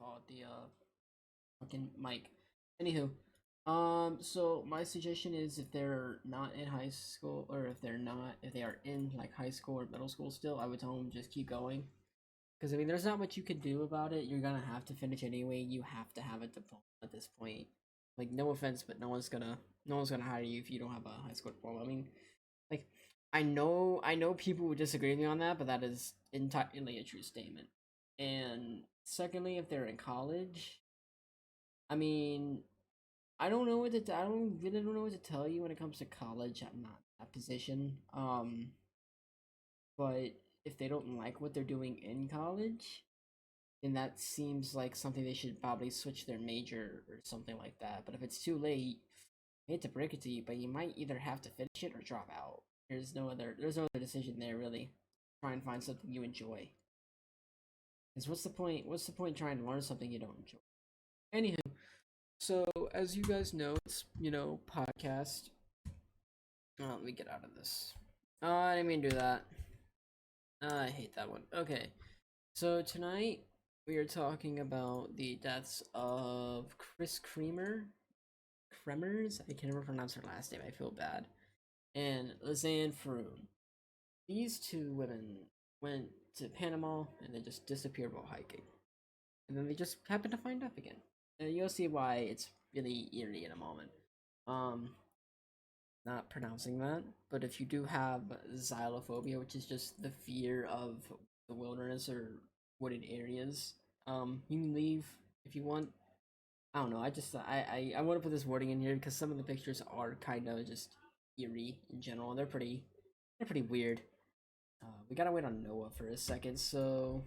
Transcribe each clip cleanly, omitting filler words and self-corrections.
called the fucking mic. Anywho, so my suggestion is if they're not in high school, or if they are in like high school or middle school still, I would tell them just keep going. Because I mean, there's not much you could do about it. You're gonna have to finish anyway. You have to have a diploma at this point. Like, no offense, but no one's gonna hire you if you don't have a high school diploma. I mean, like, I know people would disagree with me on that, but that is entirely a true statement. And secondly, if they're in college, I mean, I don't really don't know what to tell you when it comes to college. I'm not in that position. But if they don't like what they're doing in college, then that seems like something they should probably switch their major or something like that. But if it's too late, I hate to break it to you, but you might either have to finish it or drop out. There's no other decision there really. Try and find something you enjoy. Because what's the point? What's the point trying to learn something you don't enjoy? Anywho, so as you guys know, it's podcast. Oh, let me get out of this. Oh, I didn't mean to do that. I hate that one. Okay, so tonight we are talking about the deaths of Kris Kremers. I can never pronounce her last name. I feel bad. And Lisanne Froon. These two women went to Panama and they just disappeared while hiking, and then they just happened to find up again. And you'll see why it's really eerie in a moment. Um, not pronouncing that, but if you do have xylophobia, which is just the fear of the wilderness or wooded areas, you can leave if you want. I don't know. I want to put this wording in here because some of the pictures are kind of just eerie in general. They're pretty weird. We gotta wait on Noah for a second. So,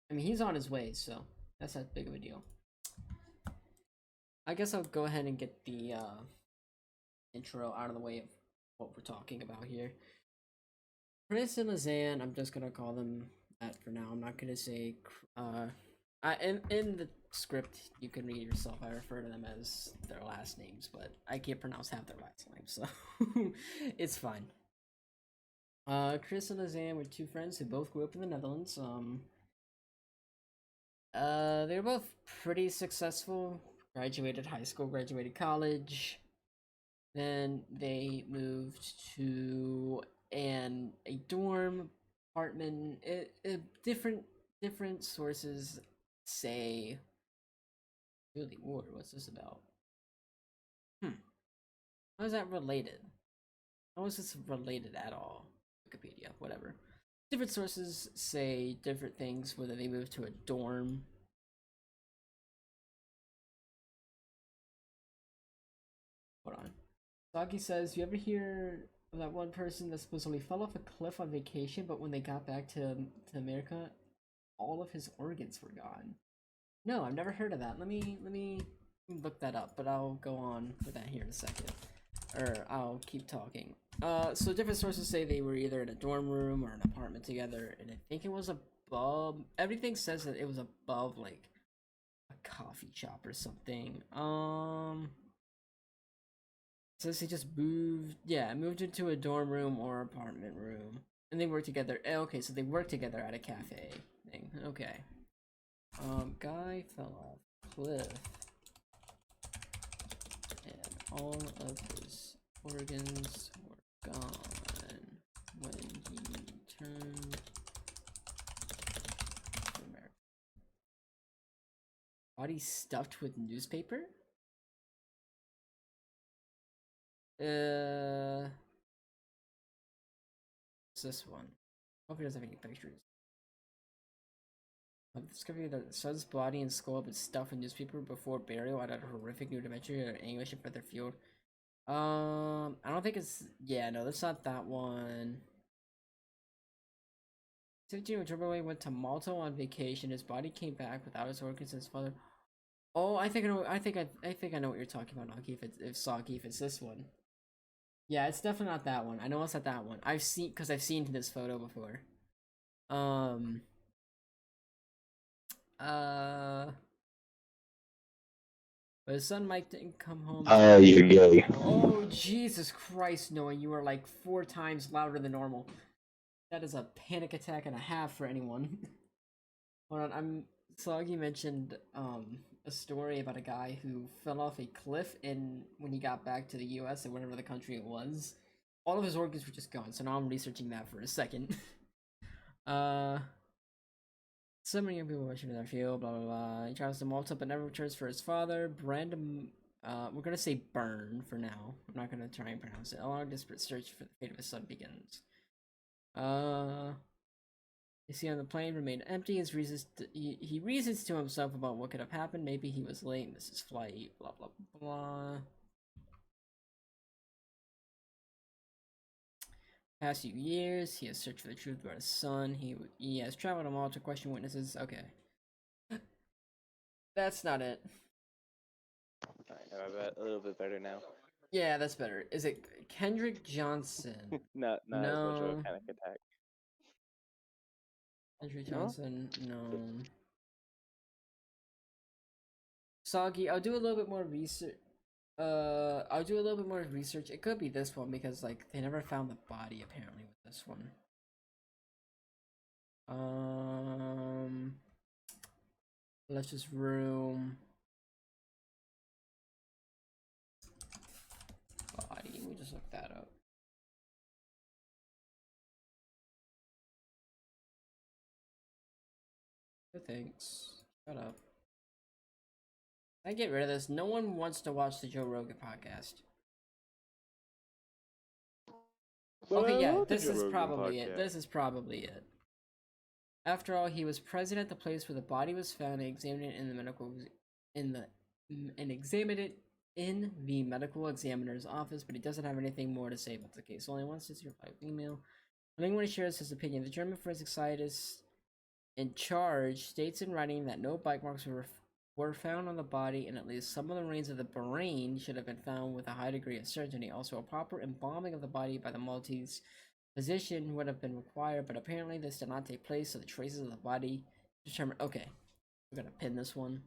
I mean, he's on his way, so that's not big of a deal. I guess I'll go ahead and get the intro out of the way of what we're talking about here. Kris and Lisanne, I'm just gonna call them that for now. I'm not gonna say. In the script, you can read yourself. I refer to them as their last names, but I can't pronounce half their last names, so it's fine. Kris and Lisanne were two friends who both grew up in the Netherlands. They were both pretty successful. Graduated high school, graduated college. Then they moved to a dorm apartment. Different sources say. Really war. What's this about? How is that related? How is this related at all? Wikipedia, whatever. Different sources say different things, whether they moved to a dorm. Hold on. Saki says, you ever hear of that one person that supposedly fell off a cliff on vacation, but when they got back to America, all of his organs were gone? No, I've never heard of that. Let me look that up, but I'll go on with that here in a second. Or I'll keep talking. So different sources say they were either in a dorm room or an apartment together, and I think it was above. Everything says that it was above like a coffee shop or something. Says he just moved into a dorm room or apartment room, and they work together. Okay, so they work together at a cafe thing. Okay. Guy fell off cliff, and all of his organs were gone when he returned to America. Body stuffed with newspaper? What's this one? Hope he doesn't have any pictures. Discovering the son's body and skull have been stuffed in newspaper before burial at a horrific new dimension or anguish in further field. I don't think it's. Yeah, no, that's not that one. 17-year-old Turbo went to Malta on vacation. His body came back without his organs and his father. Oh, I think I know. I know what you're talking about, Naki. If it's this one. Yeah, it's definitely not that one. I know it's not that one. I've seen this photo before. But his son Mike didn't come home. You're gay. Oh, Jesus Christ, Noah, you are like 4 times louder than normal. That is a panic attack and a half for anyone. Hold on, Soggy mentioned a story about a guy who fell off a cliff, and when he got back to the U.S. or whatever the country it was, all of his organs were just gone. So now I'm researching that for a second. uh, so many young people watching their field. Blah blah blah. He travels to Malta but never returns for his father. Brandon. We're gonna say Burn for now. I'm not gonna try and pronounce it. A long desperate search for the fate of his son begins. You see on the plane remained empty. He reasons to himself about what could have happened. Maybe he was late, missed his flight, blah blah blah. Past few years, he has searched for the truth about his son. He has traveled to Malta to question witnesses. Okay. That's not it. Alright, a little bit better now. Yeah, that's better. Is it Kendrick Johnson? Not as much of a panic attack. Kendrick Johnson, no. Soggy, I'll do a little bit more research. I'll do a little bit more research. It could be this one because like they never found the body apparently with this one. Let's just room body. We just look that up. No thanks. Shut up. I get rid of this. No one wants to watch the Joe Rogan podcast. Okay, yeah, this is probably it. This is probably it. After all, he was present at the place where the body was found and examined it in the medical examiner's office, but he doesn't have anything more to say about the case. Only once since he replied with email. Anyone shares his opinion. The German forensic scientist in charge states in writing that no bite marks were found on the body, and at least some of the remains of the brain should have been found with a high degree of certainty. Also, a proper embalming of the body by the Maltese physician would have been required, but apparently this did not take place, so the traces of the body determined. Okay, we're gonna pin this one.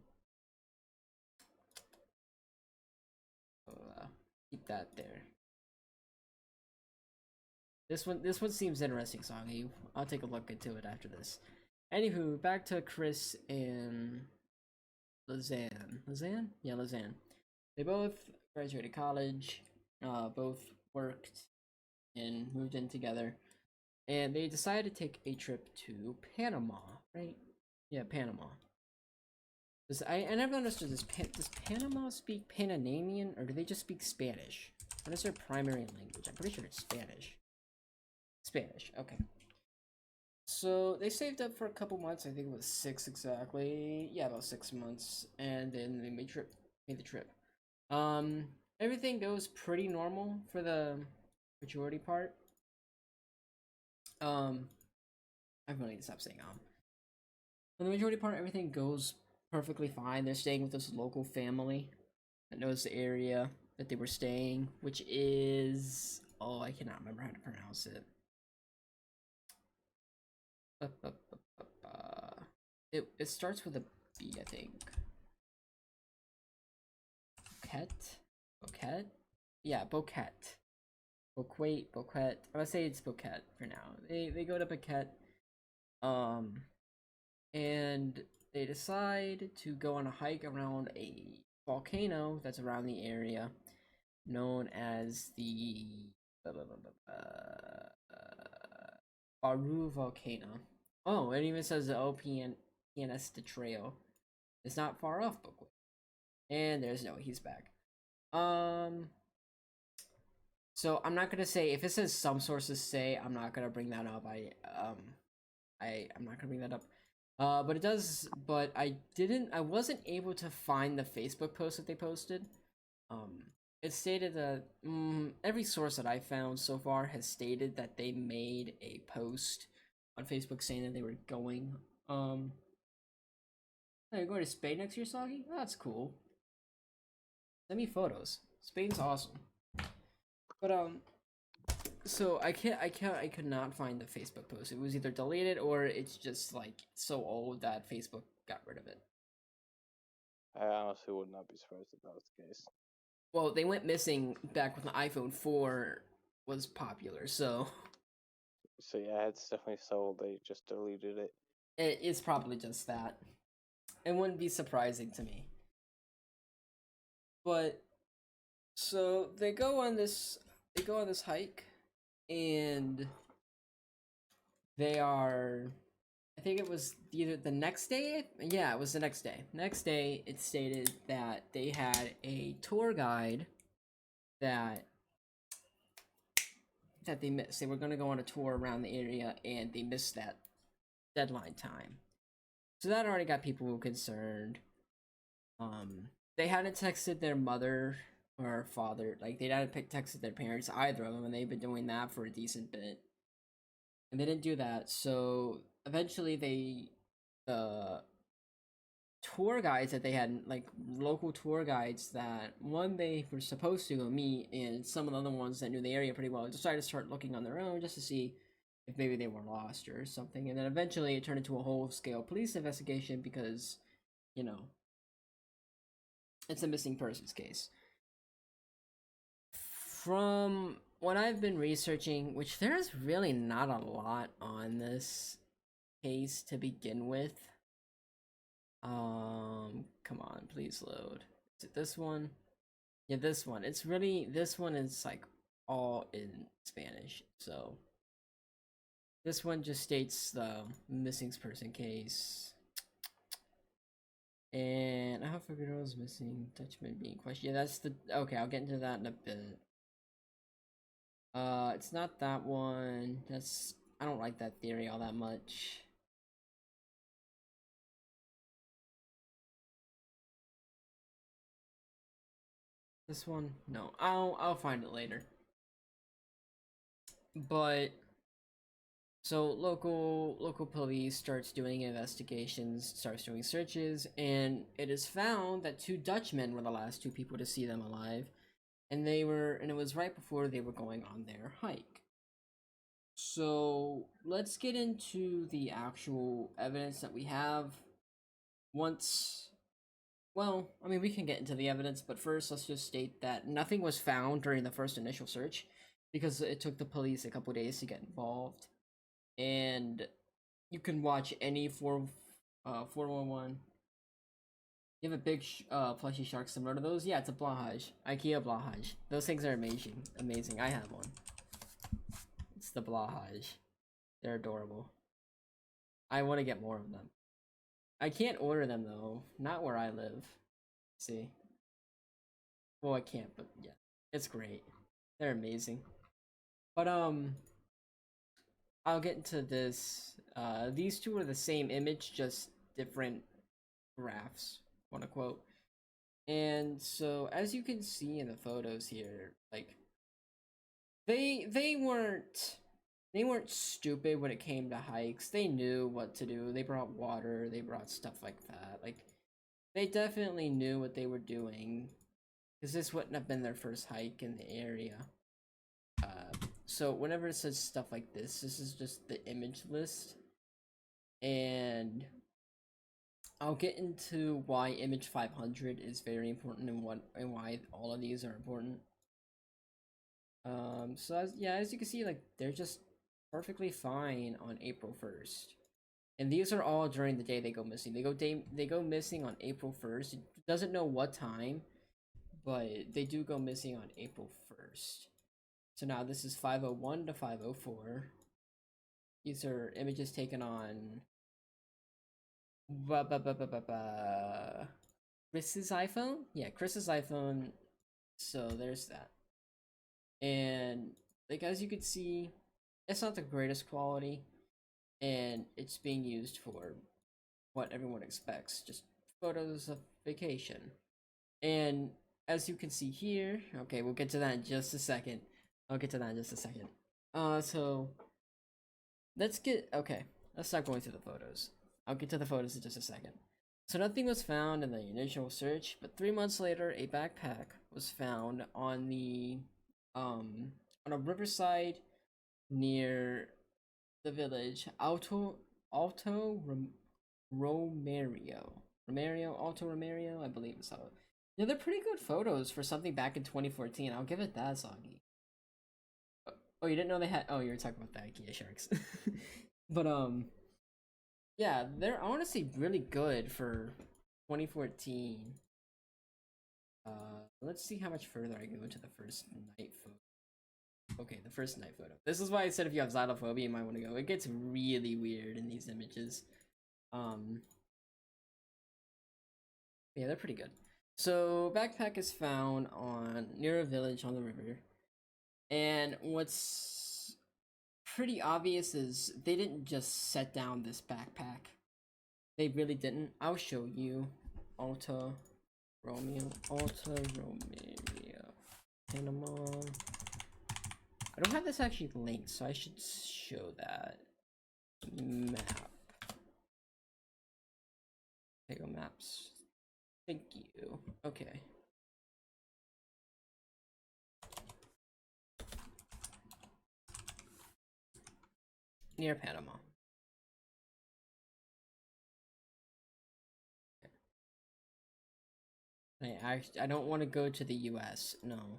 Keep that there. This one seems interesting, Songy. I'll take a look into it after this. Anywho, back to Kris and Lisanne. Lisanne? Yeah, Lisanne. They both graduated college, both worked and moved in together, and they decided to take a trip to Panama, right? Yeah, Panama. I never understood this. Does Panama speak Panamanian, or do they just speak Spanish? What is their primary language? I'm pretty sure it's Spanish. Spanish, okay. So they saved up for a couple months. I think it was 6 exactly. Yeah, about 6 months, and then they made the trip. Everything goes pretty normal for the majority part. I really need to stop saying For the majority part, everything goes perfectly fine. They're staying with this local family that knows the area that they were staying, which is I cannot remember how to pronounce it. It starts with a B, I think. Bouquet? Yeah, Bouquet. Bouquet. I'm gonna say it's Bouquet for now. They go to Bouquet, and they decide to go on a hike around a volcano that's around the area, known as the Baru volcano. Oh, it even says the OPNS the trail. It's not far off Bouquet. And there's no, he's back. So I'm not gonna say if it says some sources say, I'm not gonna bring that up. I'm not gonna bring that up. But it does. But I wasn't able to find the Facebook post that they posted. It stated that every source that I found so far has stated that they made a post on Facebook saying that they were going. Oh, you're going to Spain next year, Soggy? Oh, that's cool. Send me photos. Spain's awesome. But so I could not find the Facebook post. It was either deleted or it's just like so old that Facebook got rid of it. I honestly would not be surprised if that was the case. Well, they went missing back when the iPhone 4 was popular, so yeah, it's definitely sold. They just deleted it. It's probably just that. It wouldn't be surprising to me. But so they go on this hike, and they are, I think it was either the next day. Yeah, it was the next day. Next day, it stated that they had a tour guide that they missed. They were going to go on a tour around the area, and they missed that deadline time. So that already got people concerned. They hadn't texted their mother or father, like they hadn't texted their parents, either of them, and they've been doing that for a decent bit, and they didn't do that. So eventually, the tour guides that they had, like local tour guides that one they were supposed to go meet, and some of the other ones that knew the area pretty well decided to start looking on their own just to see if maybe they were lost or something. And then eventually it turned into a whole scale police investigation because, you know, it's a missing persons case. From what I've been researching, which there's really not a lot on this case to begin with. Come on, please load. Is it this one? Yeah, this one. It's really, this one is like all in Spanish. So this one just states the missing person case. And I hope a girl is missing. Dutchman being questioned. Yeah, that's the, okay, I'll get into that in a bit. It's not that one. That's, I don't like that theory all that much. This one? No, I'll find it later. But so local police starts doing investigations, starts doing searches, and it is found that two Dutchmen were the last two people to see them alive, and it was right before they were going on their hike. So let's get into the actual evidence that we have. Well, I mean, we can get into the evidence, but first let's just state that nothing was found during the first initial search because it took the police a couple days to get involved. And you can watch any 411. You have a big plushy shark similar to those. Yeah, it's a Blahaj, IKEA Blahaj. Those things are amazing. Amazing. I have one. It's the Blahaj. They're adorable. I want to get more of them. I can't order them though. Not where I live. See. Well, I can't, but yeah, it's great. They're amazing. But I'll get into this. These two are the same image, just different graphs, quote unquote. And so, as you can see in the photos here, like they weren't stupid when it came to hikes. They knew what to do. They brought water. They brought stuff like that. Like they definitely knew what they were doing, because this wouldn't have been their first hike in the area. So whenever it says stuff like this is just the image list, and I'll get into why image 500 is very important and why all of these are important. So as you can see, like they're just perfectly fine on April 1st, and these are all during the day they go missing. They go missing on April 1st. It doesn't know what time, but they do go missing on April 1st. So now this is 501 to 504. These are images taken on Kris's iPhone? Yeah, Kris's iPhone. So there's that. And like as you can see, it's not the greatest quality, and it's being used for what everyone expects, just photos of vacation. And as you can see here, okay, we'll get to that in just a second. I'll get to that in just a second. So let's start going through the photos. I'll get to the photos in just a second. So nothing was found in the initial search, but 3 months later, a backpack was found on a riverside near the village Alto Romerio. Alto Romerio, I believe is how. Yeah, they're pretty good photos for something back in 2014. I'll give it that, Soggy. Oh, you didn't know they had? Oh, you were talking about the IKEA sharks. But yeah, they're honestly really good for 2014. Let's see how much further I go into the first night photo. Okay, the first night photo. This is why I said if you have xylophobia, you might want to go. It gets really weird in these images. Yeah, they're pretty good. So backpack is found on near a village on the river, and what's pretty obvious is they didn't just set down this backpack. They really didn't. I'll show you. Alta Romeo, Panama. I don't have this actually linked, so I should show that map. Okay, go maps. Thank you. Okay. Near Panama. I don't want to go to the US. No.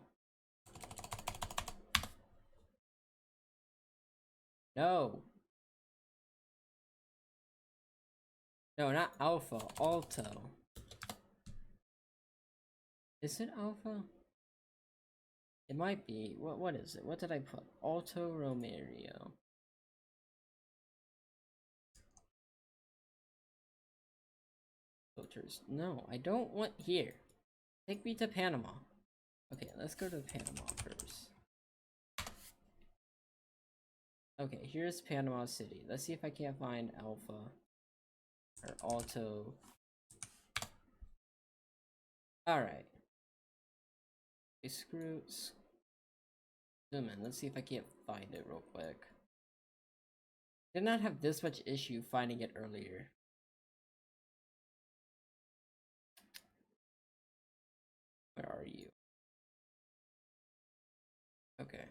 No. No, not Alpha. Alto. Is it Alpha? It might be. What is it? What did I put? Alto Romero. Filters. No, I don't want here. Take me to Panama. Okay, let's go to Panama first. Okay, here's Panama City. Let's see if I can't find Alpha or Alto. Alright. Okay, zoom in. Let's see if I can't find it real quick. Did not have this much issue finding it earlier. Where are you? Okay.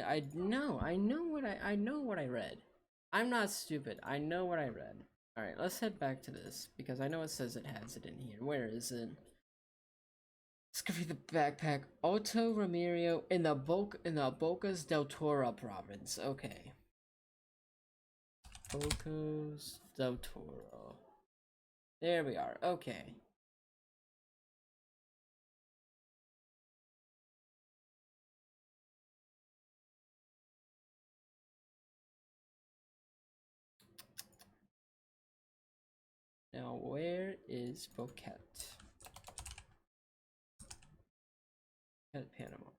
I know what I read. I'm not stupid. I know what I read. Alright, let's head back to this because I know it says it has it in here. Where is it? Let's go the backpack. Alto Ramiro in the Bocas del Toro province. Okay. Bocas del Toro. There we are. Okay. Now, where is Boquete? At Panama.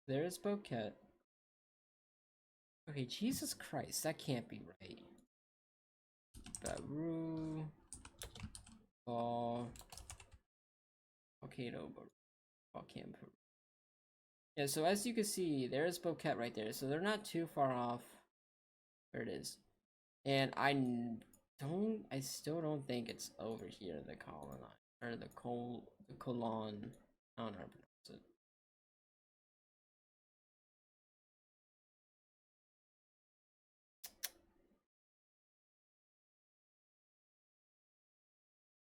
There's Boquete. Okay, Jesus Christ, that can't be right. Baru. Volcano. Volcano. Yeah, so as you can see, there's Boquete right there. So they're not too far off. There it is. And I still don't think it's over here, the colon, or the colon. I don't know how to pronounce it.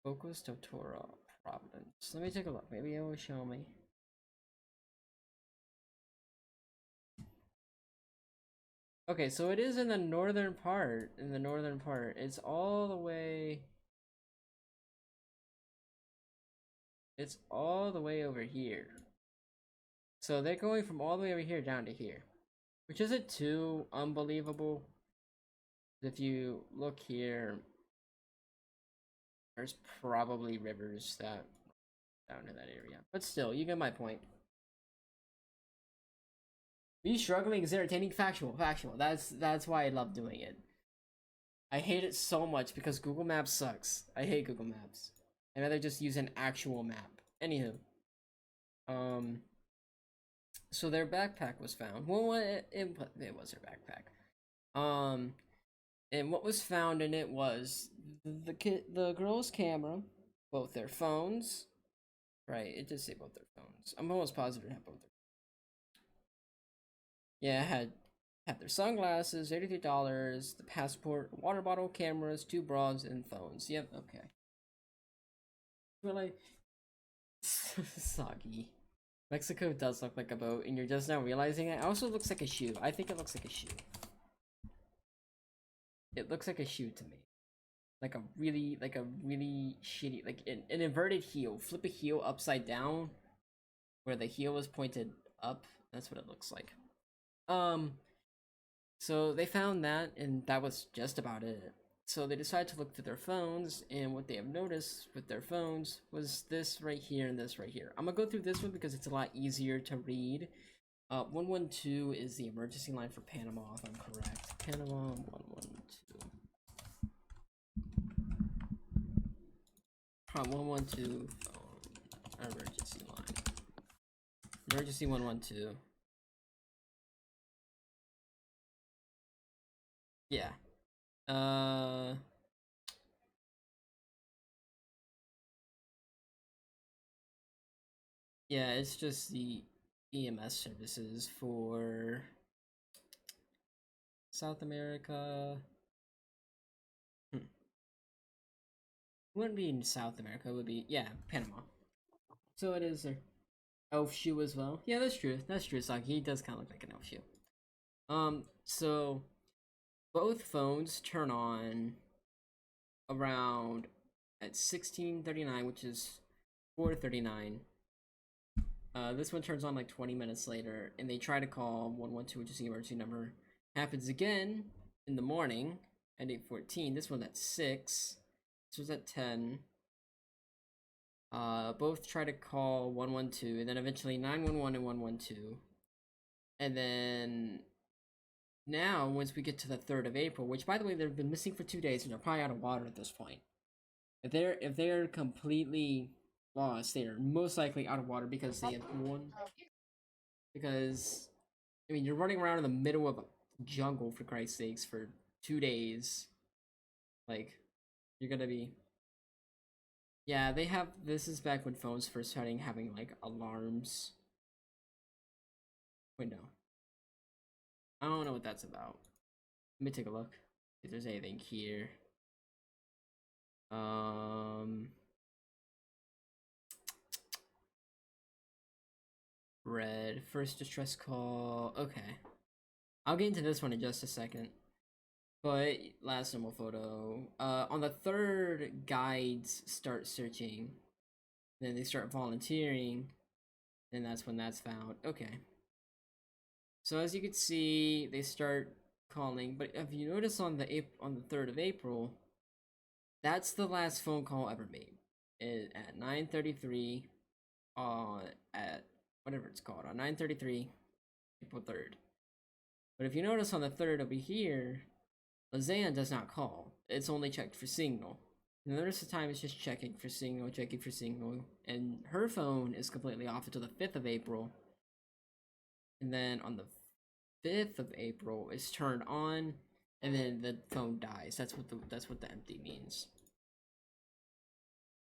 Bocas del Toro province. Let me take a look. Maybe it will show me. Okay, so it is in the northern part. It's all the way. It's all the way over here. So they're going from all the way over here down to here, which isn't too unbelievable. If you look here, there's probably rivers that down in that area. But still, you get my point. Me struggling is entertaining. Factual. That's why I love doing it. I hate it so much because Google Maps sucks. I hate Google Maps. I'd rather just use an actual map. Anywho. So their backpack was found. Well, it was their backpack. And what was found in it was the girl's camera, both their phones. Right, it did say both their phones. I'm almost positive it had both their. Yeah, it had their sunglasses, $83, the passport, water bottle, cameras, 2 bras, and phones. Yep, okay. Really? Soggy. Mexico does look like a boat, and you're just now realizing it. It also looks like a shoe. I think it looks like a shoe. It looks like a shoe to me. Like a really shitty, like an inverted heel. Flip a heel upside down, where the heel is pointed up. That's what it looks like. So they found that, and that was just about it. So they decided to look through their phones, and what they have noticed with their phones was this right here and this right here. I'm gonna go through this one because it's a lot easier to read. 112 is the emergency line for Panama, if I'm correct. Panama 112. 112 phone emergency line. Emergency 112. Yeah. Yeah, it's just the EMS services for South America. Wouldn't be in South America, it would be, yeah, Panama. So it is their elf shoe as well. Yeah, that's true. That's true, Saki. He does kind of look like an elf shoe. So both phones turn on around at 16:39, which is 4:39. This one turns on like 20 minutes later, and they try to call 112, which is the emergency number. Happens again in the morning at 8:14. This one at 6. This was at 10. Both try to call 112, and then eventually 911 and 112. And then now, once we get to the 3rd of April, which by the way, they've been missing for 2 days, and they're probably out of water at this point. If they're completely lost, they are most likely out of water because they have one. Because I mean, you're running around in the middle of a jungle for Christ's sakes for 2 days. Like, you're gonna be. Yeah, they have. This is back when phones first started having like alarms. Wait, no. I don't know what that's about. Let me take a look. If there's anything here. Red. First distress call. Okay. I'll get into this one in just a second. But last normal photo. On the 3rd, guides start searching. Then they start volunteering. And that's when that's found. Okay. So as you can see, they start calling. But if you notice on the 3rd of April, that's the last phone call ever made. At 9:33 at whatever it's called, on 9:33 April 3rd. But if you notice on the 3rd over here, Lisanne does not call. It's only checked for signal. And the rest of the time it's just checking for signal, and her phone is completely off until the 5th of April. And then on the 5th of April, it's turned on, and then the phone dies. That's what the empty means.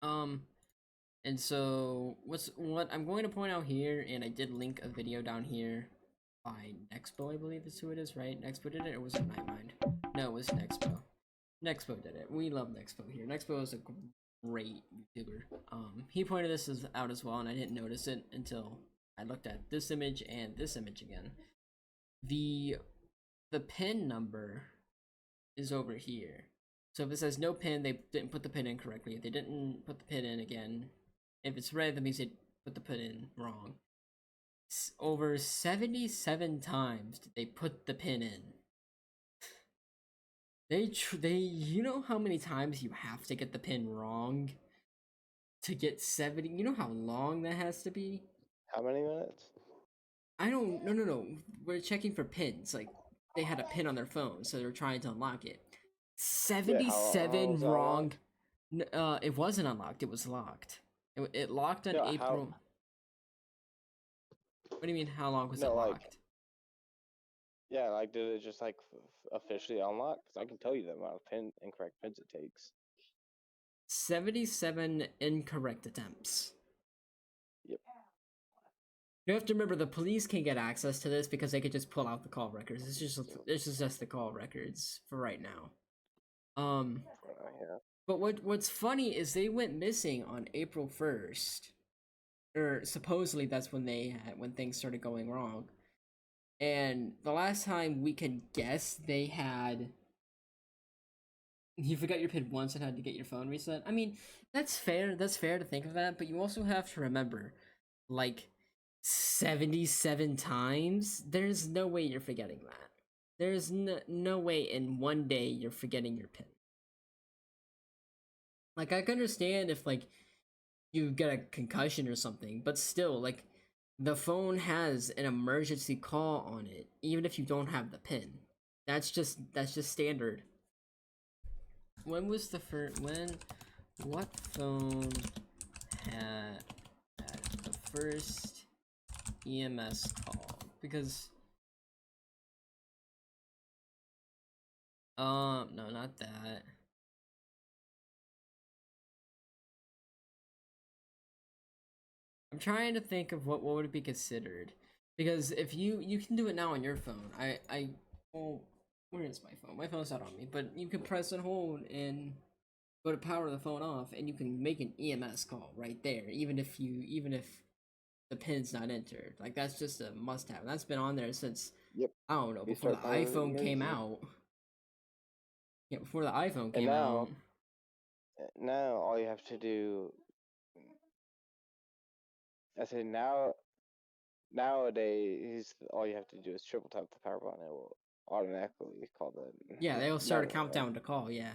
And so what I'm going to point out here, and I did link a video down here by Nexpo, I believe is who it is, right? Nexpo did it, or was it Nightmind? No, it was Nexpo. Nexpo did it. We love Nexpo here. Nexpo is a great YouTuber. He pointed this out as well, and I didn't notice it until I looked at this image and this image again. The pin number is over here. So if it says no pin, they didn't put the pin in correctly. If they didn't put the pin in again, if it's red, that means they put the pin in wrong. Over 77 times did they put the pin in. You know how many times you have to get the pin wrong to get 70? You know how long that has to be? How many minutes? I don't. No. We're checking for pins. Like they had a pin on their phone, so they're trying to unlock it. 77 wrong. It wasn't unlocked. It was locked. It locked on April. What do you mean? How long was it locked? Yeah, like did it just like officially unlock? Because I can tell you the amount of incorrect pins it takes. 77 incorrect attempts. Yep. You have to remember the police can get access to this because they could just pull out the call records. This is just the call records for right now. Yeah. But what's funny is they went missing on April 1st. or supposedly that's when when things started going wrong. And the last time we can guess, they had you forgot your PIN once and had to get your phone reset. I mean, that's fair. That's fair to think of that, but you also have to remember, like 77 times. There's no way you're forgetting that. There's no way in one day you're forgetting your PIN. Like I can understand if like you get a concussion or something, but still, like the phone has an emergency call on it, even if you don't have the PIN. That's just standard. When was the first when what phone had the first EMS call? Because no, not that. I'm trying to think of what would it be considered. Because if you can do it now on your phone. Well, where is my phone? My phone's not on me, but you can press and hold and go to power the phone off and you can make an EMS call right there, even if the pin's not entered. Like that's just a must have. That's been on there since Yep. I don't know, You before the start calling it iPhone came emergency. out. Yeah, before the iPhone And came out. now all you have to do, I say nowadays, all you have to do is triple tap the power button. It will automatically call the Yeah, they'll start a 911. countdown to call, yeah.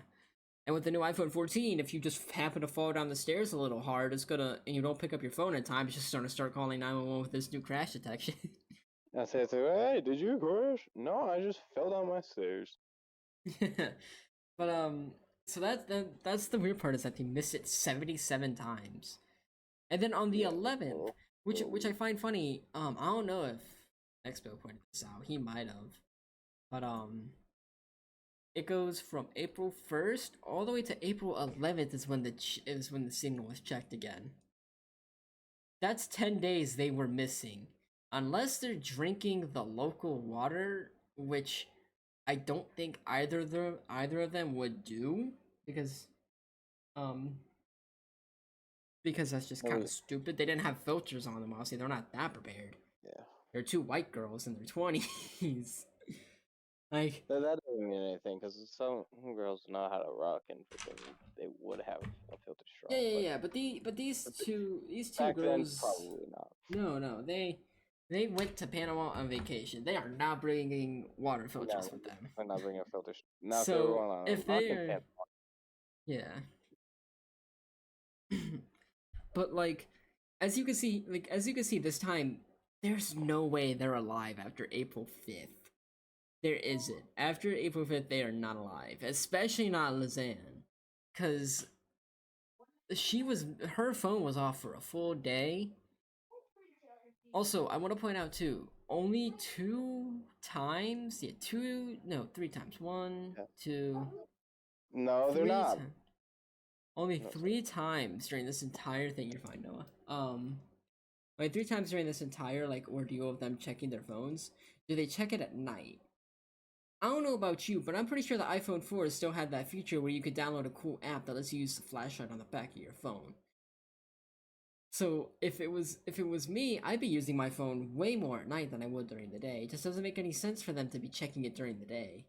And with the new iPhone 14, if you just happen to fall down the stairs a little hard, it's gonna and you don't pick up your phone in time, it's just gonna start calling 911 with this new crash detection. I say, hey, did you crash? No, I just fell down my stairs. But so that's the weird part is that they missed it 77 times. And then on the Yeah. 11th, Well, which I find funny, I don't know if Expo pointed this out. He might have. But it goes from April 1st all the way to April 11th is when the signal was checked again. That's 10 days they were missing. Unless they're drinking the local water, which I don't think either of them would do because um because that's just kind of stupid. They didn't have filters on them. Obviously, they're not that prepared. yeah. They're two white girls in their 20s. Like, That doesn't mean anything because some girls know how to rock and they would have a filter yeah, strong, yeah, but yeah. But these two back then girls, probably not. no, they went to Panama on vacation. They are not bringing water filters No, with them. we're not bringing a filter. Not if they were So on if rock and they're pep. yeah, but like as you can see this time, there's no way they're alive after April 5th. There isn't. After April 5th, they are not alive, especially not Lisanne, because her phone was off for a full day. Also, I want to point out too, only three times. One, Yeah. two, No, they're three not. times. Only No, three times during this entire thing. You're fine, Noah. Like three times during this entire like ordeal of them checking their phones. Do they check it at night? I don't know about you, but I'm pretty sure the iPhone 4 still had that feature where you could download a cool app that lets you use the flashlight on the back of your phone. So if it was me, I'd be using my phone way more at night than I would during the day. It just doesn't make any sense for them to be checking it during the day.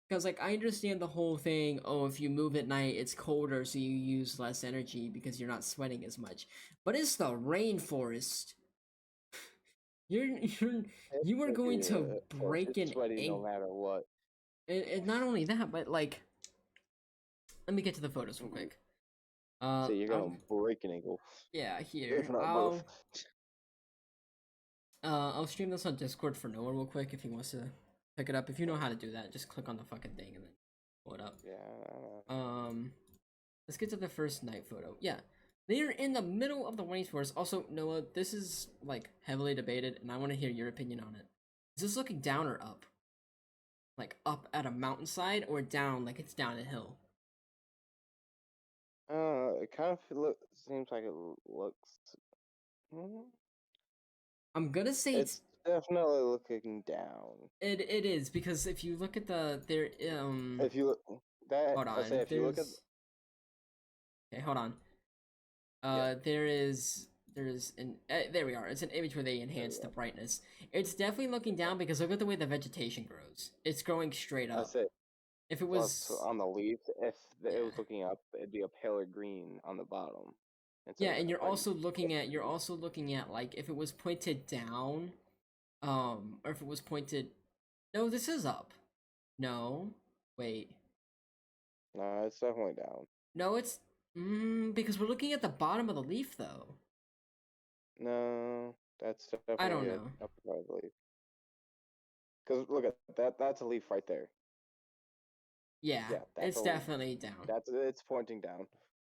Because like I understand the whole thing, oh, if you move at night, it's colder, so you use less energy because you're not sweating as much. But it's the rainforest. You're you're you are going yeah, to of course, break it's an sweaty no ankle. matter what. And not only that, but like, let me get to the photos real quick. So you're gonna break an ankle, Yeah, if here not both. I'll stream this on Discord for Noah real quick if he wants to pick it up. If you know how to do that, just click on the fucking thing and then pull it up. Yeah. Let's get to the first night photo. Yeah, they are in the middle of the rainforest. Also, Noah, this is like heavily debated, and I want to hear your opinion on it. Is this looking down or up? Like up at a mountainside or down like it's down a hill? It kind of seems like it looks. Mhm. I'm gonna say It's definitely looking down. it is because if you look at there If you look that, hold I say on, if you look at there's okay, hold on. Yeah. There's an there we are. It's an image where they There we enhance the go. brightness. It's definitely looking down because look at the way the vegetation grows. It's growing straight I up. say, If it plus was on the leaf, if it was yeah. looking up, it'd be a paler green on the bottom instead Yeah, of and a bright. you're also looking at like if it was pointed down, or if it was pointed no, this is up. No. Wait. No, it's definitely down. No, it's because we're looking at the bottom of the leaf though. No, that's I definitely don't a know. upper part of the leaf. Because look at that. That's a leaf right there. Yeah, Yeah, that's a it's leaf. definitely down. It's pointing down.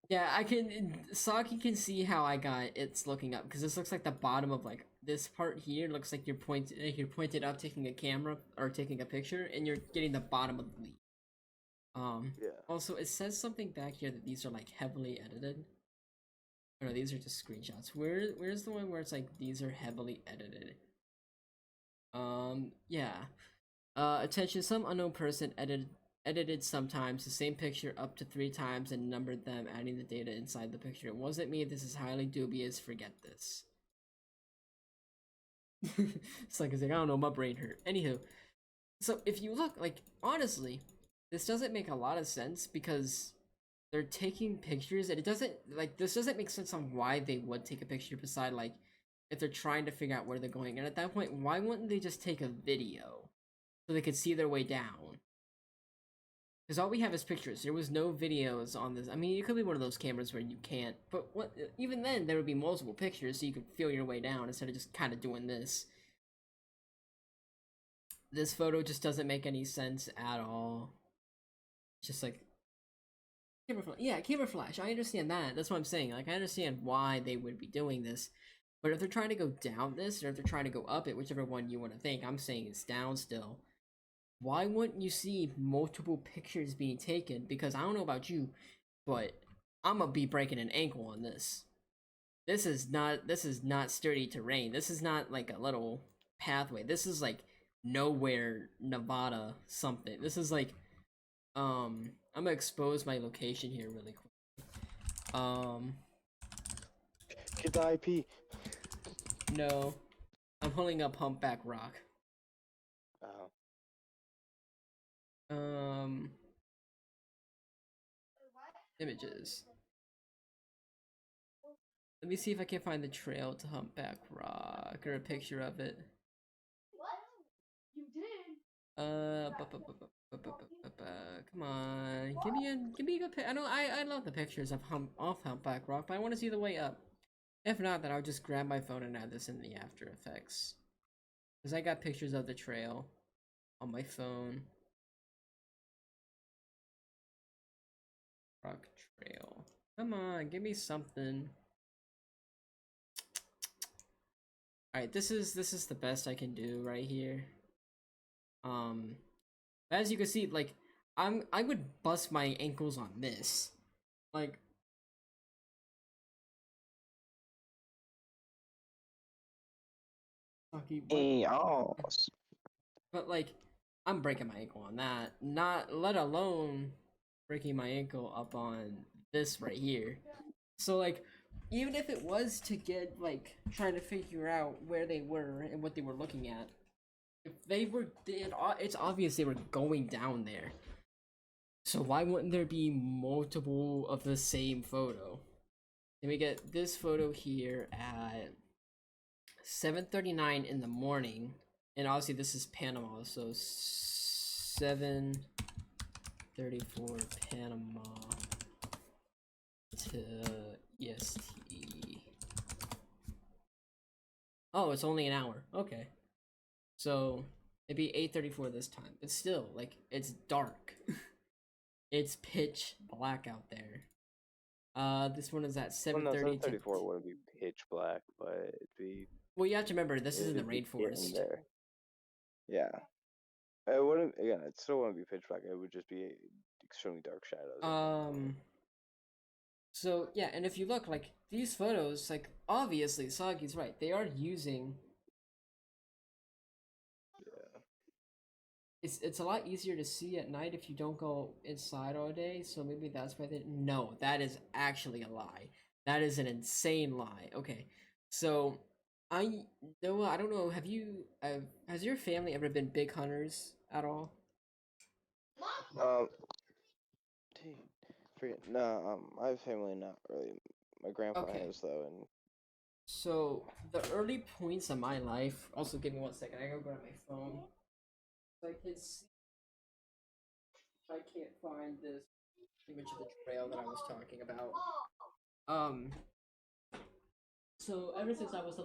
Yeah, I can. Saki can see how I got it's looking up because this looks like the bottom of like this part here looks like you're pointed up taking a camera or taking a picture and you're getting the bottom of the leaf. Yeah. Also, it says something back here that these are like heavily edited. Oh, no, these are just screenshots. Where's the one where it's like these are heavily edited? Yeah. Attention, some unknown person edited sometimes the same picture up to 3 times and numbered them, adding the data inside the picture. It wasn't me. This is highly dubious. Forget this. It's like I don't know. My brain hurt. Anywho, so if you look, like honestly, this doesn't make a lot of sense because they're taking pictures and it doesn't like this doesn't make sense on why they would take a picture beside like if they're trying to figure out where they're going. And at that point, why wouldn't they just take a video so they could see their way down? Because all we have is pictures. There was no videos on this. I mean, it could be one of those cameras where you can't. But what? Even then, there would be multiple pictures, so you could feel your way down instead of just kind of doing this. This photo just doesn't make any sense at all. It's just like camera flash. Yeah, camera flash. I understand that. That's what I'm saying. Like, I understand why they would be doing this. But if they're trying to go down this, or if they're trying to go up it, whichever one you want to think, I'm saying it's down still. Why wouldn't you see multiple pictures being taken? Because I don't know about you, but I'm gonna be breaking an ankle on this. This is not sturdy terrain. This is not like a little pathway. This is like nowhere Nevada something. This is like I'm gonna expose my location here really quick. Get the IP. No. I'm pulling up Humpback Rock. Oh. Um Images. Let me see if I can find the trail to Humpback Rock or a picture of it. Come on, give me a good pic. I love the pictures of Humpback Rock, but I want to see the way up. If not, then I'll just grab my phone and add this in the After Effects, because I got pictures of the trail on my phone. Rock trail. Come on, give me something. All right, this is the best I can do right here. As you can see, like I would bust my ankles on this, like. Fucky, what? Yes. But like, I'm breaking my ankle on that. Not let alone breaking my ankle up on this right here. So like, even if it was to get like trying to figure out where they were and what they were looking at, if they were, it's obvious they were going down there. So why wouldn't there be multiple of the same photo? Let me get this photo here at 7:39 in the morning, and obviously this is Panama, so 7:34 Panama to EST. Oh, it's only an hour. Okay, so it'd be 8:34 this time. But still, like, it's dark. It's pitch black out there. This one is at Well, no, 7:30 to. 734 wouldn't be pitch black, but Well, you have to remember this is in the it'd be getting rainforest. there. Yeah. It wouldn't. Again, it still wouldn't be pitch black. It would just be extremely dark shadows. So yeah, and if you look, like, these photos, like, obviously Sagi's right. They are using. Yeah. It's a lot easier to see at night if you don't go inside all day. So maybe that's why they. No, that is actually a lie. That is an insane lie. Okay, so I Noah, I don't know. Has your family ever been big hunters at all? Um, dude, forget. No, my family not really. My grandpa Okay, has though, and so the early points of my life. Also, give me 1 second. I gotta grab my phone. So I can see. I can't find this image of the trail that I was talking about. Um, so ever since I was a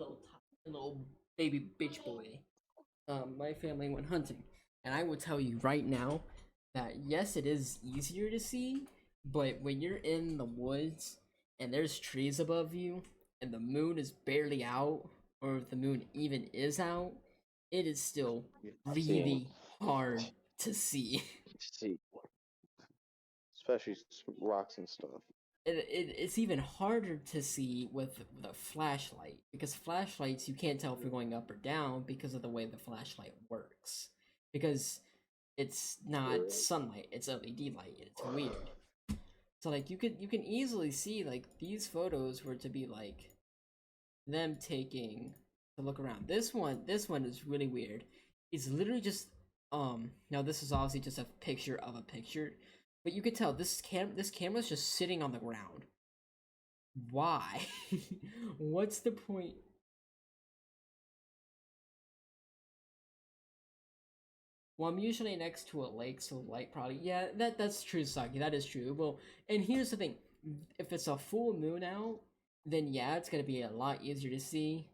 little baby bitch boy, my family went hunting, and I will tell you right now that yes, it is easier to see, but when you're in the woods and there's trees above you, and the moon is barely out, or if the moon even is out, it is still I've seen really hard to see. see, especially rocks and stuff. It's even harder to see with a flashlight because flashlights you can't tell if you're going up or down because of the way the flashlight works because it's not sunlight, it's LED light. It's weird. So like you can easily see like these photos were to be like them taking to look around. This one is really weird. It's literally just now this is obviously just a picture of a picture, but you could tell this camera's just sitting on the ground. Why? What's the point? Well, I'm usually next to a lake, so light probably. Yeah, that's true, Saki. That is true. Well, and here's the thing: if it's a full moon out, then yeah, it's gonna be a lot easier to see.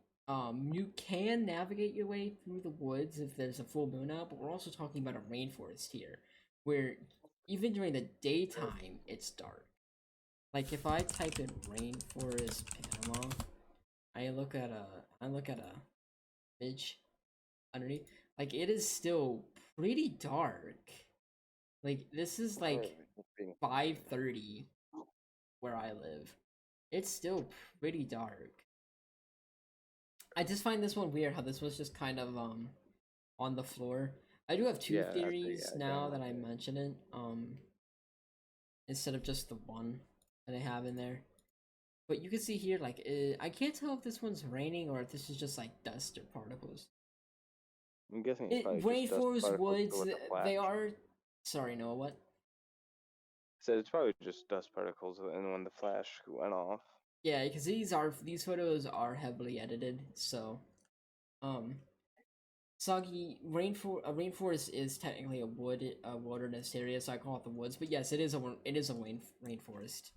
You can navigate your way through the woods if there's a full moon out, but we're also talking about a rainforest here, where even during the daytime it's dark. Like if I type in rainforest Panama, I look at a image underneath. Like it is still pretty dark. Like this is like 5:30 where I live. It's still pretty dark. I just find this one weird how this was just kind of on the floor. I do have two Yeah, actually, theories yeah, now down that I there. mention it. Instead of just the one that I have in there. But you can see here, like, I can't tell if this one's raining or if this is just like dust or particles. I'm guessing it's It probably just dust rainforest particles woods, with the they flash. are. Sorry, Noah. What? So it's probably just dust particles, and when the flash went off. Yeah, because these photos are heavily edited, so um, soggy rainforest is technically a wilderness area, so I call it the woods. But yes, it is a rainforest.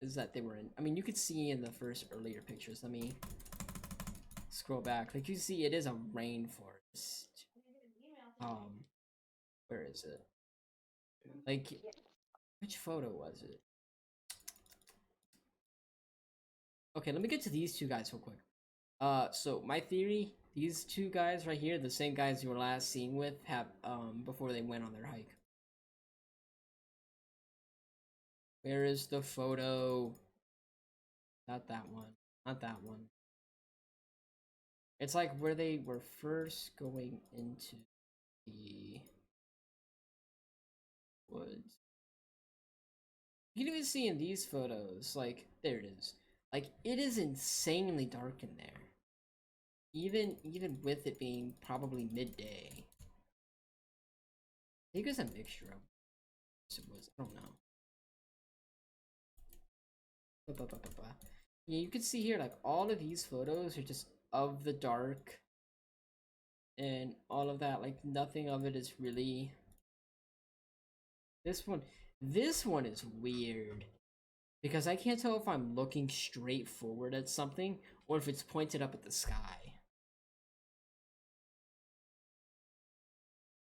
Is that they were in? I mean, you could see in the first earlier pictures. Let me scroll back. Like you see, it is a rainforest. Um, where is it? Like, which photo was it? Okay, let me get to these two guys real quick. So my theory, these two guys right here, the same guys you were last seen with, have before they went on their hike. Where is the photo? Not that one. Not that one. It's like where they were first going into the woods. You can even see in these photos, like there it is. Like it is insanely dark in there. Even with it being probably midday. I think it's a mixture of woods. I don't know. Yeah, you can see here like all of these photos are just of the dark and all of that. Like nothing of it is really this one. This one is weird because I can't tell if I'm looking straight forward at something or if it's pointed up at the sky.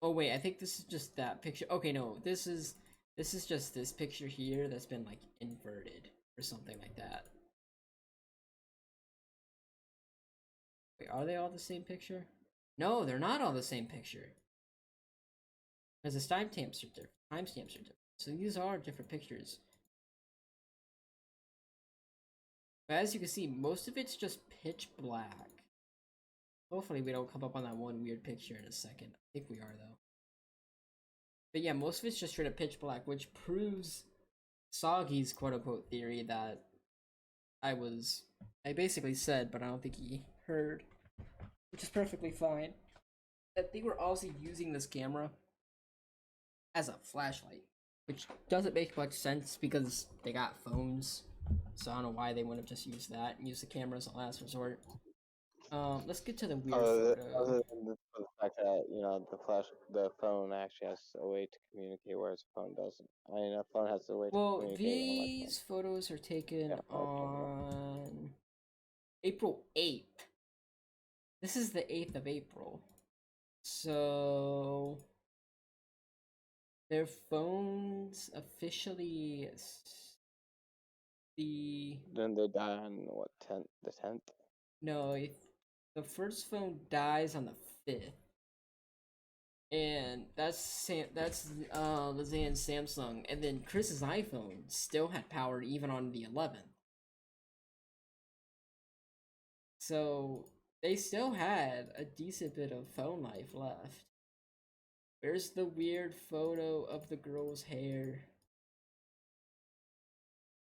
Oh wait, I think this is just that picture. Okay, no, this is just this picture here that's been like inverted or something like that. Wait, are they all the same picture? No, they're not all the same picture. Because the timestamps are different. Timestamps are different. So these are different pictures. But as you can see, most of it's just pitch black. Hopefully we don't come up on that one weird picture in a second. I think we are though. But yeah, most of it's just straight up pitch black, which proves Soggy's quote unquote theory that I basically said, but I don't think he heard, which is perfectly fine. That they were also using this camera as a flashlight, which doesn't make much sense because they got phones. So I don't know why they wouldn't have just used that and used the camera as a last resort. Let's get to the weird photo. Other than the fact that the phone actually has a way to communicate, whereas a phone doesn't. I mean, a phone has a way to Well, communicate, unlike these photos are taken a camera. on April 8th. This is the 8th of April. So their phones officially the Then they die on what the 10th. no, the first phone dies on the 5th. And that's Lisanne's Samsung, and then Kris's iPhone still had power even on the 11th. So they still had a decent bit of phone life left. Where's the weird photo of the girl's hair?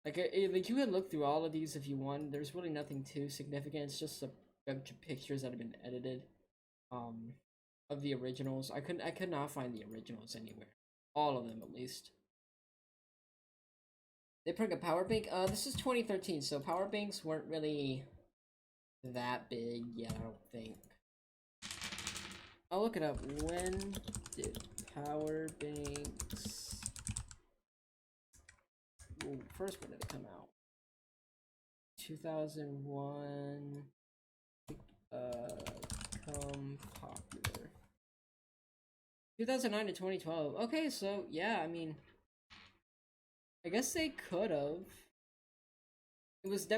Like you could look through all of these if you want. There's really nothing too significant. It's just a bunch of pictures that have been edited, um, of the originals. I could not find the originals anywhere. All of them at least. They bring a power bank. This is 2013, so power banks weren't really that big yet. I don't think. I'll look it up. When did power banks? Ooh, first, when did it come out? 2001. Come popular. 2009 to 2012. Okay, so yeah, I mean, I guess they could have. It was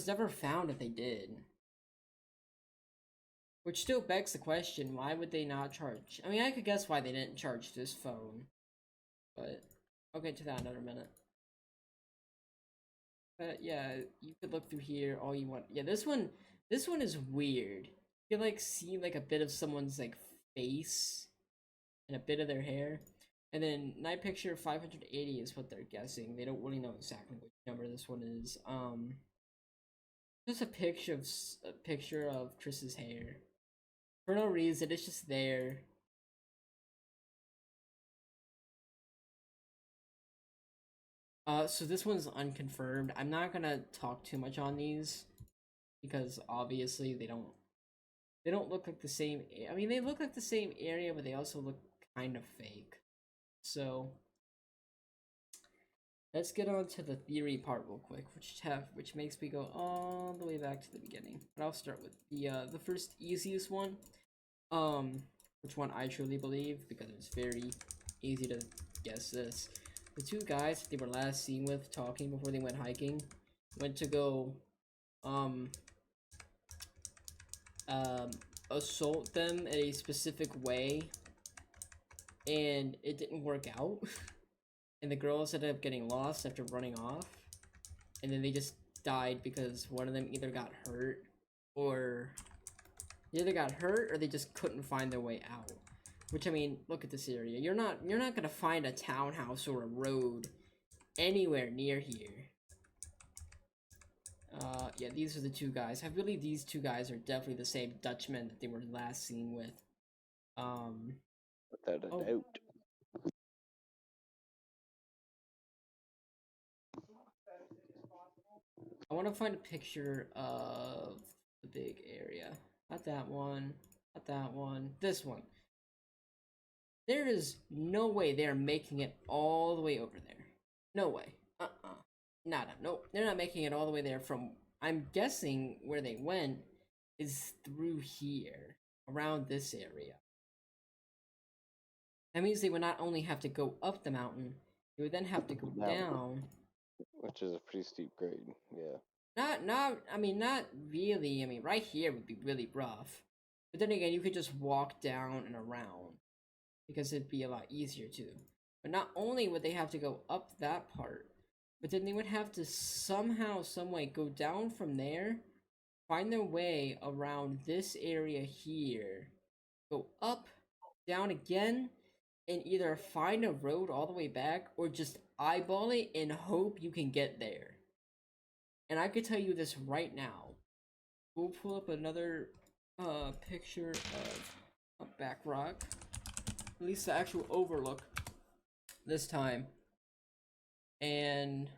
never found if they did. Which still begs the question, why would they not charge? I mean, I could guess why they didn't charge this phone, but I'll get to that in another minute. But yeah, you could look through here all you want. Yeah, this one is weird. You can like see like a bit of someone's like face and a bit of their hair. And then night picture 580 is what they're guessing. They don't really know exactly which number this one is. Just a picture of Kris's hair. For no reason, it's just there. So this one's unconfirmed. I'm not gonna talk too much on these because obviously they don't look like the same. I mean, they look like the same area, but they also look kind of fake. So let's get on to the theory part real quick, which makes me go all the way back to the beginning. But I'll start with the first easiest one. Which one I truly believe because it's very easy to guess this. The two guys they were last seen with talking before they went hiking went to go um um assault them in a specific way, and it didn't work out. And the girls ended up getting lost after running off, and then they just died because one of them either got hurt or they just couldn't find their way out. Which, I mean, look at this area. You're not gonna find a townhouse or a road anywhere near here. Yeah, these are the two guys. I believe these two guys are definitely the same Dutchmen that they were last seen with. Without a Oh, doubt. I want to find a picture of the big area. Not that one. Not that one. This one. There is no way they're making it all the way over there. No way. Nada. Nope. They're not making it all the way there from. I'm guessing where they went is through here, around this area. That means they would not only have to go up the mountain, they would then have to go down. Which is a pretty steep grade, yeah. I mean, not really. I mean, right here would be really rough. But then again, you could just walk down and around because it'd be a lot easier too. But not only would they have to go up that part, but then they would have to somehow, some way go down from there, find their way around this area here, go up, down again, and either find a road all the way back or just eyeball it and hope you can get there. And I could tell you this right now. We'll pull up another picture of a back rock. At least the actual overlook this time. And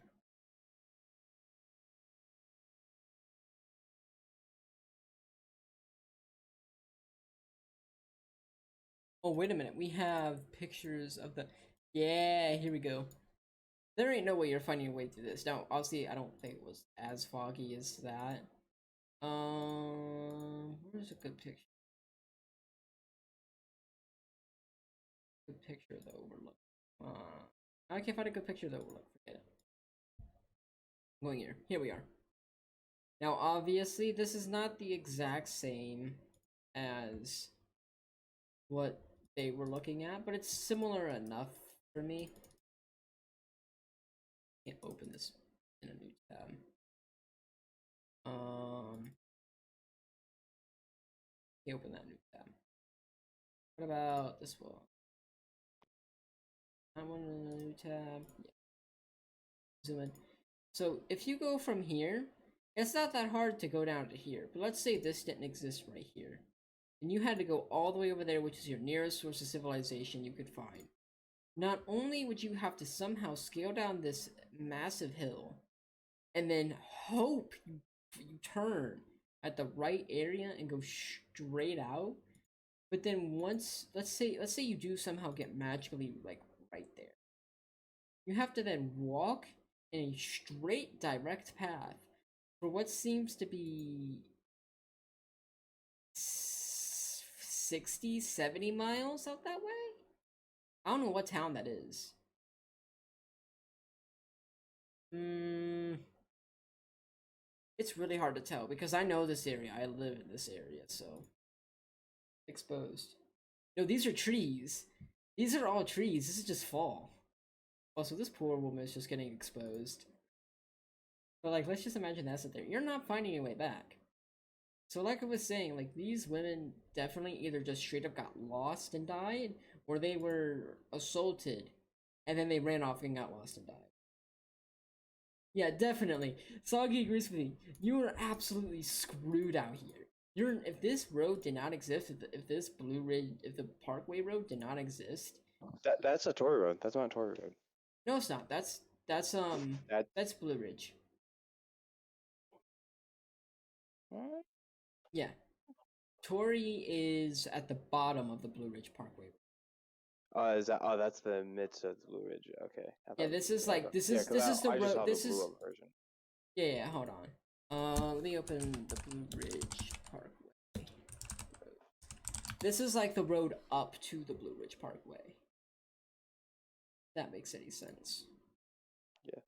oh, wait a minute. We have pictures of the. Yeah, here we go. There ain't no way you're finding your way through this. Now, obviously, I don't think it was as foggy as that. Where's a good picture? Good picture of the overlook. I can't find a good picture of the overlook. Forget it. I'm going here. Here we are. Now, obviously, this is not the exact same as what they were looking at, but it's similar enough for me. Can't open this in a new tab. Can't open that new tab. What about this one? I want a new tab. Yeah. Zoom in. So if you go from here, it's not that hard to go down to here. But let's say this didn't exist right here. And you had to go all the way over there, which is your nearest source of civilization you could find. Not only would you have to somehow scale down this massive hill, and then hope you turn at the right area and go straight out, but then once let's say you do somehow get magically like right there, you have to then walk in a straight direct path for what seems to be 60, 70 miles out that way. I don't know what town that is. It's really hard to tell because I know this area. I live in this area, so exposed. No, these are trees. These are all trees. This is just fall. Also, this poor woman is just getting exposed. But like, let's just imagine that's it there. You're not finding your way back. So like I was saying, like these women definitely either just straight up got lost and died, or they were assaulted, and then they ran off and got lost and died. Yeah, definitely. Soggy agrees with me. You are absolutely screwed out here. If this road did not exist, if this Blue Ridge, if the Parkway Road did not exist, That's a Tory road. That's not a Tory road. no, it's not. That's Blue Ridge. What? Yeah, Tory is at the bottom of the Blue Ridge Parkway. Oh, is that? Oh, that's the midst of the Blue Ridge. Okay. Yeah, this is like this is the I just saw road. the This is blue up version. yeah. Hold on. Let me open the Blue Ridge Parkway. This is like the road up to the Blue Ridge Parkway. If that makes any sense. Yeah.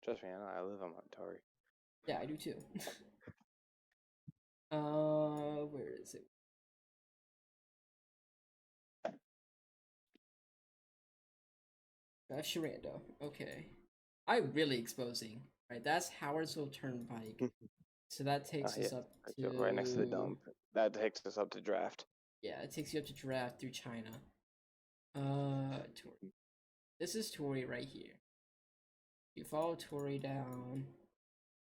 Trust me, I live on Tory. Yeah, I do too. Where is it? Sharando. Okay. I'm really exposing. Right, that's Howardsville Turnpike. So that takes us up to right next to the dump. That takes us up to Draft. Yeah, it takes you up to Draft through China. Tory. This is Tory right here. You follow Tory down.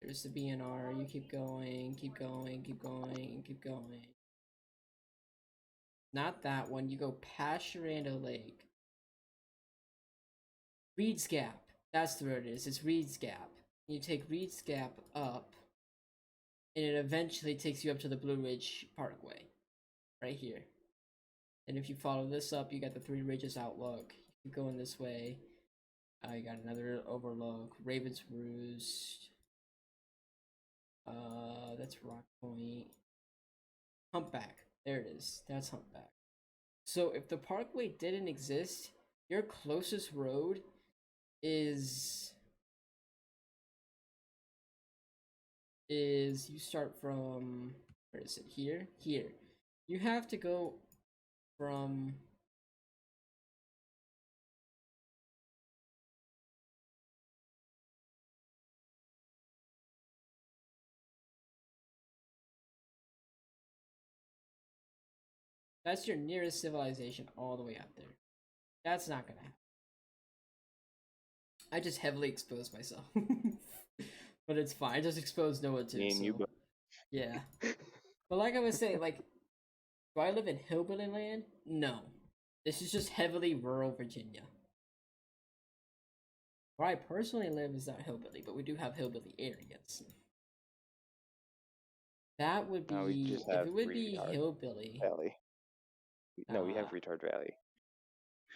There's the BNR. You keep going, keep going, keep going, keep going. Not that one. You go past Sharando Lake. Reed's Gap. That's the road it is. It's Reed's Gap. You take Reed's Gap up, and it eventually takes you up to the Blue Ridge Parkway. Right here. And if you follow this up, you got the Three Ridges Outlook. You keep going this way. You got another overlook. Raven's Roost. That's Rock Point. Humpback. There it is. That's Humpback. So if the parkway didn't exist, your closest road is you start from, where is it? Here? Here. You have to go from that's your nearest civilization all the way out there. That's not gonna happen. I just heavily exposed myself. But it's fine. I just exposed Noah too, Me and you so both. yeah. But like I was saying, like, do I live in hillbilly land? No. This is just heavily rural Virginia. Where I personally live is not hillbilly, but we do have hillbilly areas. That would No, we be just if have it would be retard hillbilly. valley. No, we have retard valley.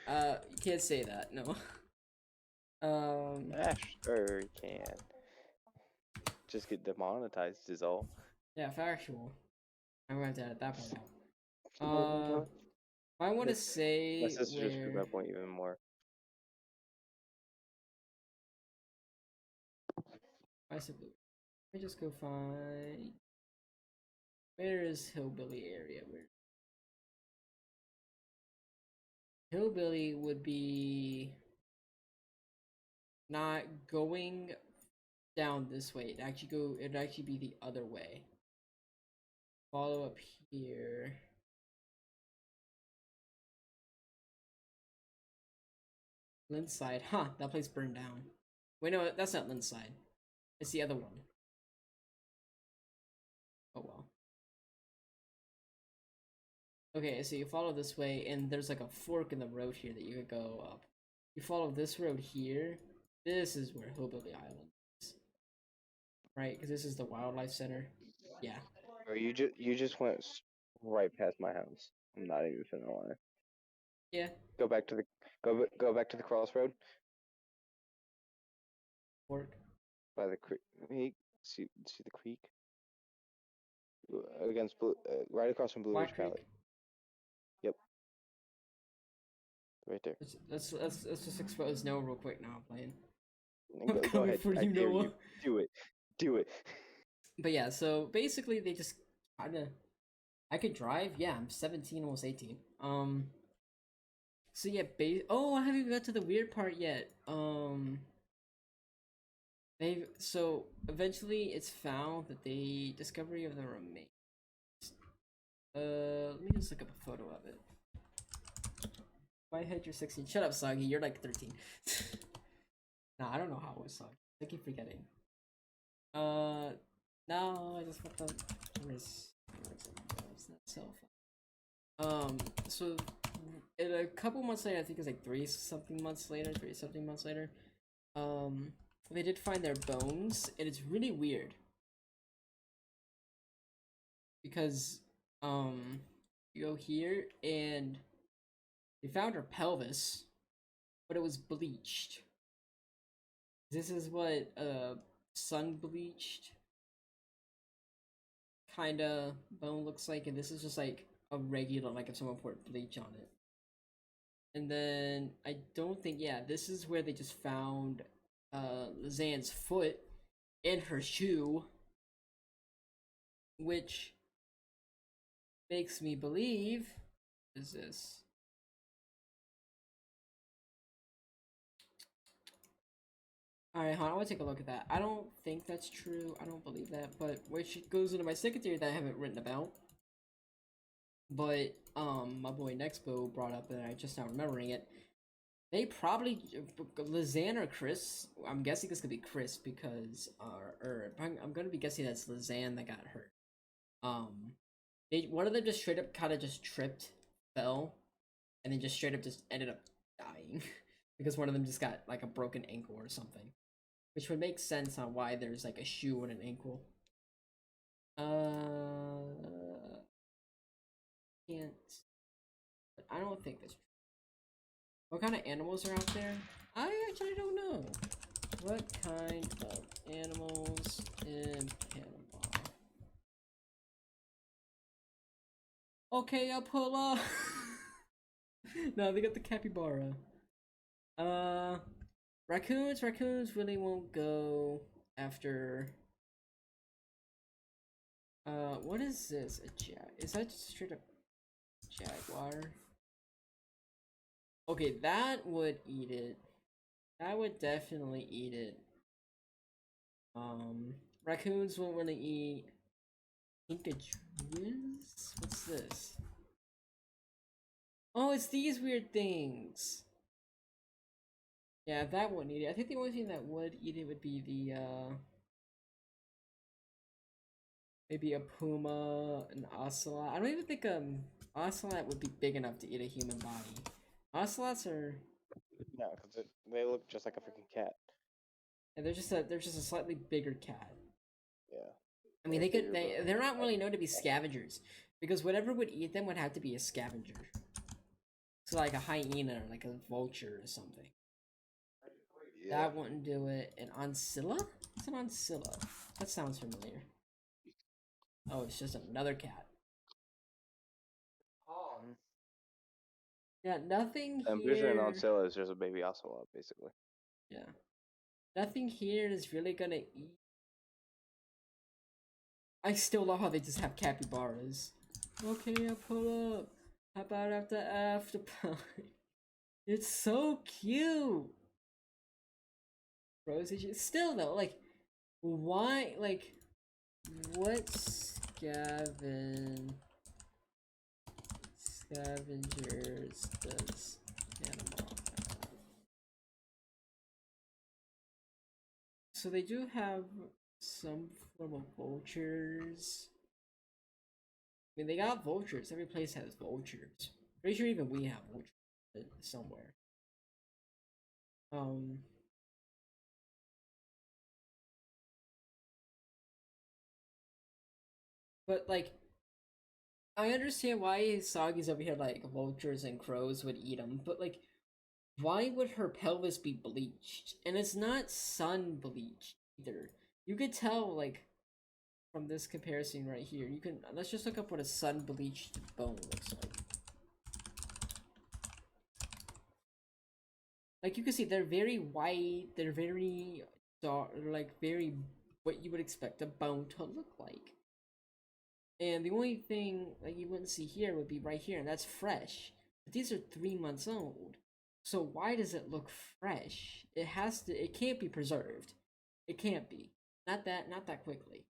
You can't say that. No. Ah, sure you can. Just get demonetized is all. Yeah, factual. I'm going to edit that part out. No. I want to My say sister just proved where. my point even more. I said, let me just go find. Where is hillbilly area? Where hillbilly would be not going down this way. It'd actually be the other way. Follow up here. Lindside. Huh, that place burned down. Wait, no, that's not Lindside. It's the other one. Oh well. Okay, so you follow this way, and there's like a fork in the road here that you could go up. You follow this road here. This is where Hillbilly Island is, right? Because this is the wildlife center. Yeah. Or you just went right past my house. I'm not even finna lie. Yeah. Go back to the go back to the crossroad Fork. by the creek. See the creek against Blue, right across from Blue White Ridge Creek. Valley. Yep, right there. Let's just expose Noah real quick now. I'm playing. Go, I'm go coming ahead. for I you, dare Noah. you. Do it. Do it. But yeah, so basically they just kind of. I could drive. Yeah, I'm 17, almost 18. So yeah, oh, I haven't even got to the weird part yet. They so eventually it's found that the discovery of the remains. Let me just look up a photo of it. My head, you're 16. Shut up, Soggy. You're like 13. Nah, I don't know how it was Soggy. I keep forgetting. No, I just want the where's that cell phone? So in a couple months later, I think it's like 3 something months later. Um, they did find their bones, and it's really weird because you go here and they found her pelvis, but it was bleached. This is what sun bleached kind of bone looks like, and this is just like a regular, like if someone poured bleach on it. And then I don't think, yeah, this is where they just found Lisanne's foot in her shoe, which makes me believe is this. Alright, hold on, I want to take a look at that. I don't think that's true. I don't believe that, but which goes into my second theory that I haven't written about. But my boy Nexpo brought up, and I just now remembering it. They probably Lisanne or Kris. I'm guessing it's gonna be Kris because, or I'm gonna be guessing that's Lisanne that got hurt. One of them just straight up kind of just tripped, fell, and then just straight up just ended up dying because one of them just got like a broken ankle or something, which would make sense on why there's like a shoe and an ankle. Can't. But I don't think that's true. What kind of animals are out there? I actually don't know. What kind of animals in Panama? Okay, I'll pull up. No, they got the capybara. Raccoons. Raccoons really won't go after. What is this? Is that just straight up jaguar? Okay, that would eat it. That would definitely eat it. Raccoons won't really eat. Kinkajous? What's this? Oh, it's these weird things. Yeah, that wouldn't eat it. I think the only thing that would eat it would be the maybe a puma, an ocelot. I don't even think ocelot would be big enough to eat a human body. Ocelots are No, because they look just like a freaking cat. and they're just a slightly bigger cat. Yeah. I mean, they're not Like, really known to be scavengers because whatever would eat them would have to be a scavenger. So like a hyena or like a vulture or something. yeah. That wouldn't do it. An oncilla? What's an oncilla? That sounds familiar. Oh, it's just another cat. Um, Yeah, nothing I'm pretty sure an here. oncilla is just a baby ocelot, basically. Yeah, nothing here is really gonna eat. I still love how they just have capybaras. Okay, I'll pull up. How about after party? It's so cute. Rosie, still though, like, why, like, what scavengers does Panama have? So they do have some form of vultures. I mean, they got vultures. Every place has vultures. Pretty sure even we have vultures somewhere. Um, but like, I understand why Sagi's over here like vultures and crows would eat them, but like, why would her pelvis be bleached? And it's not sun bleached either. You could tell like from this comparison right here. You can let's just look up what a sun bleached bone looks like. Like you can see, they're very white. They're very dark, like very what you would expect a bone to look like. And the only thing like you wouldn't see here would be right here, and that's fresh. But these are 3 months old. So why does it look fresh? It has to. It can't be preserved. It can't be. Not that quickly.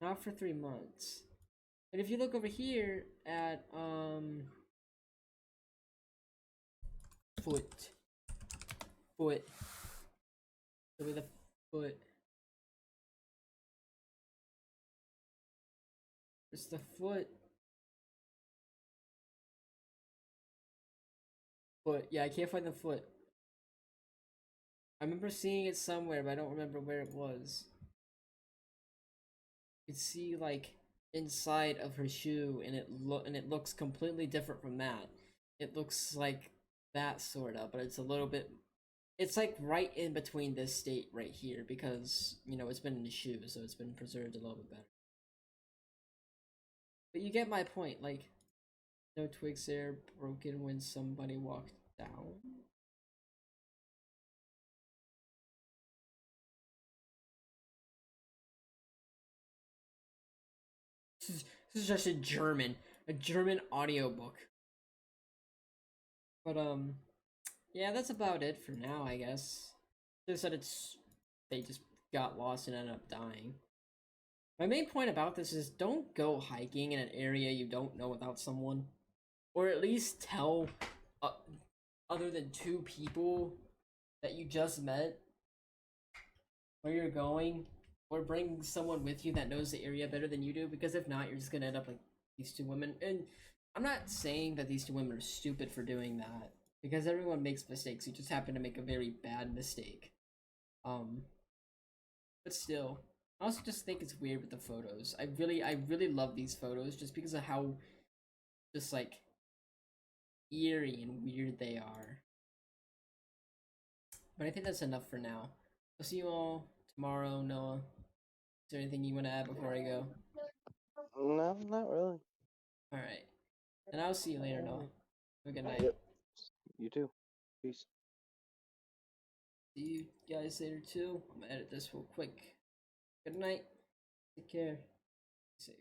Not for 3 months. And if you look over here at foot, foot, look at the foot. It's the foot. Foot. Yeah, I can't find the foot. I remember seeing it somewhere, but I don't remember where it was. You can see like inside of her shoe, and it looks completely different from that. It looks like that sort of, but it's a little bit. It's like right in between this state right here because it's been in the shoe, so it's been preserved a little bit better. But you get my point. Like, no twigs there broken when somebody walked down. This is just a German audiobook. But yeah, that's about it for now, I guess. They said they just got lost and ended up dying. My main point about this is don't go hiking in an area you don't know without someone, or at least tell uh, other than two people that you just met where you're going, or bring someone with you that knows the area better than you do, because if not, you're just gonna end up like these two women. And I'm not saying that these two women are stupid for doing that, because everyone makes mistakes. You just happen to make a very bad mistake. Um, but still, I also just think it's weird with the photos. I really love these photos just because of how just like eerie and weird they are. But I think that's enough for now. I'll see you all tomorrow, Noah. Is there anything you want to add before I go? No, not really. Alright. And I'll see you later, Noah. Have a good night. Yep. You too. Peace. See you guys later too. I'm gonna edit this real quick. Good night. Take care. Be safe.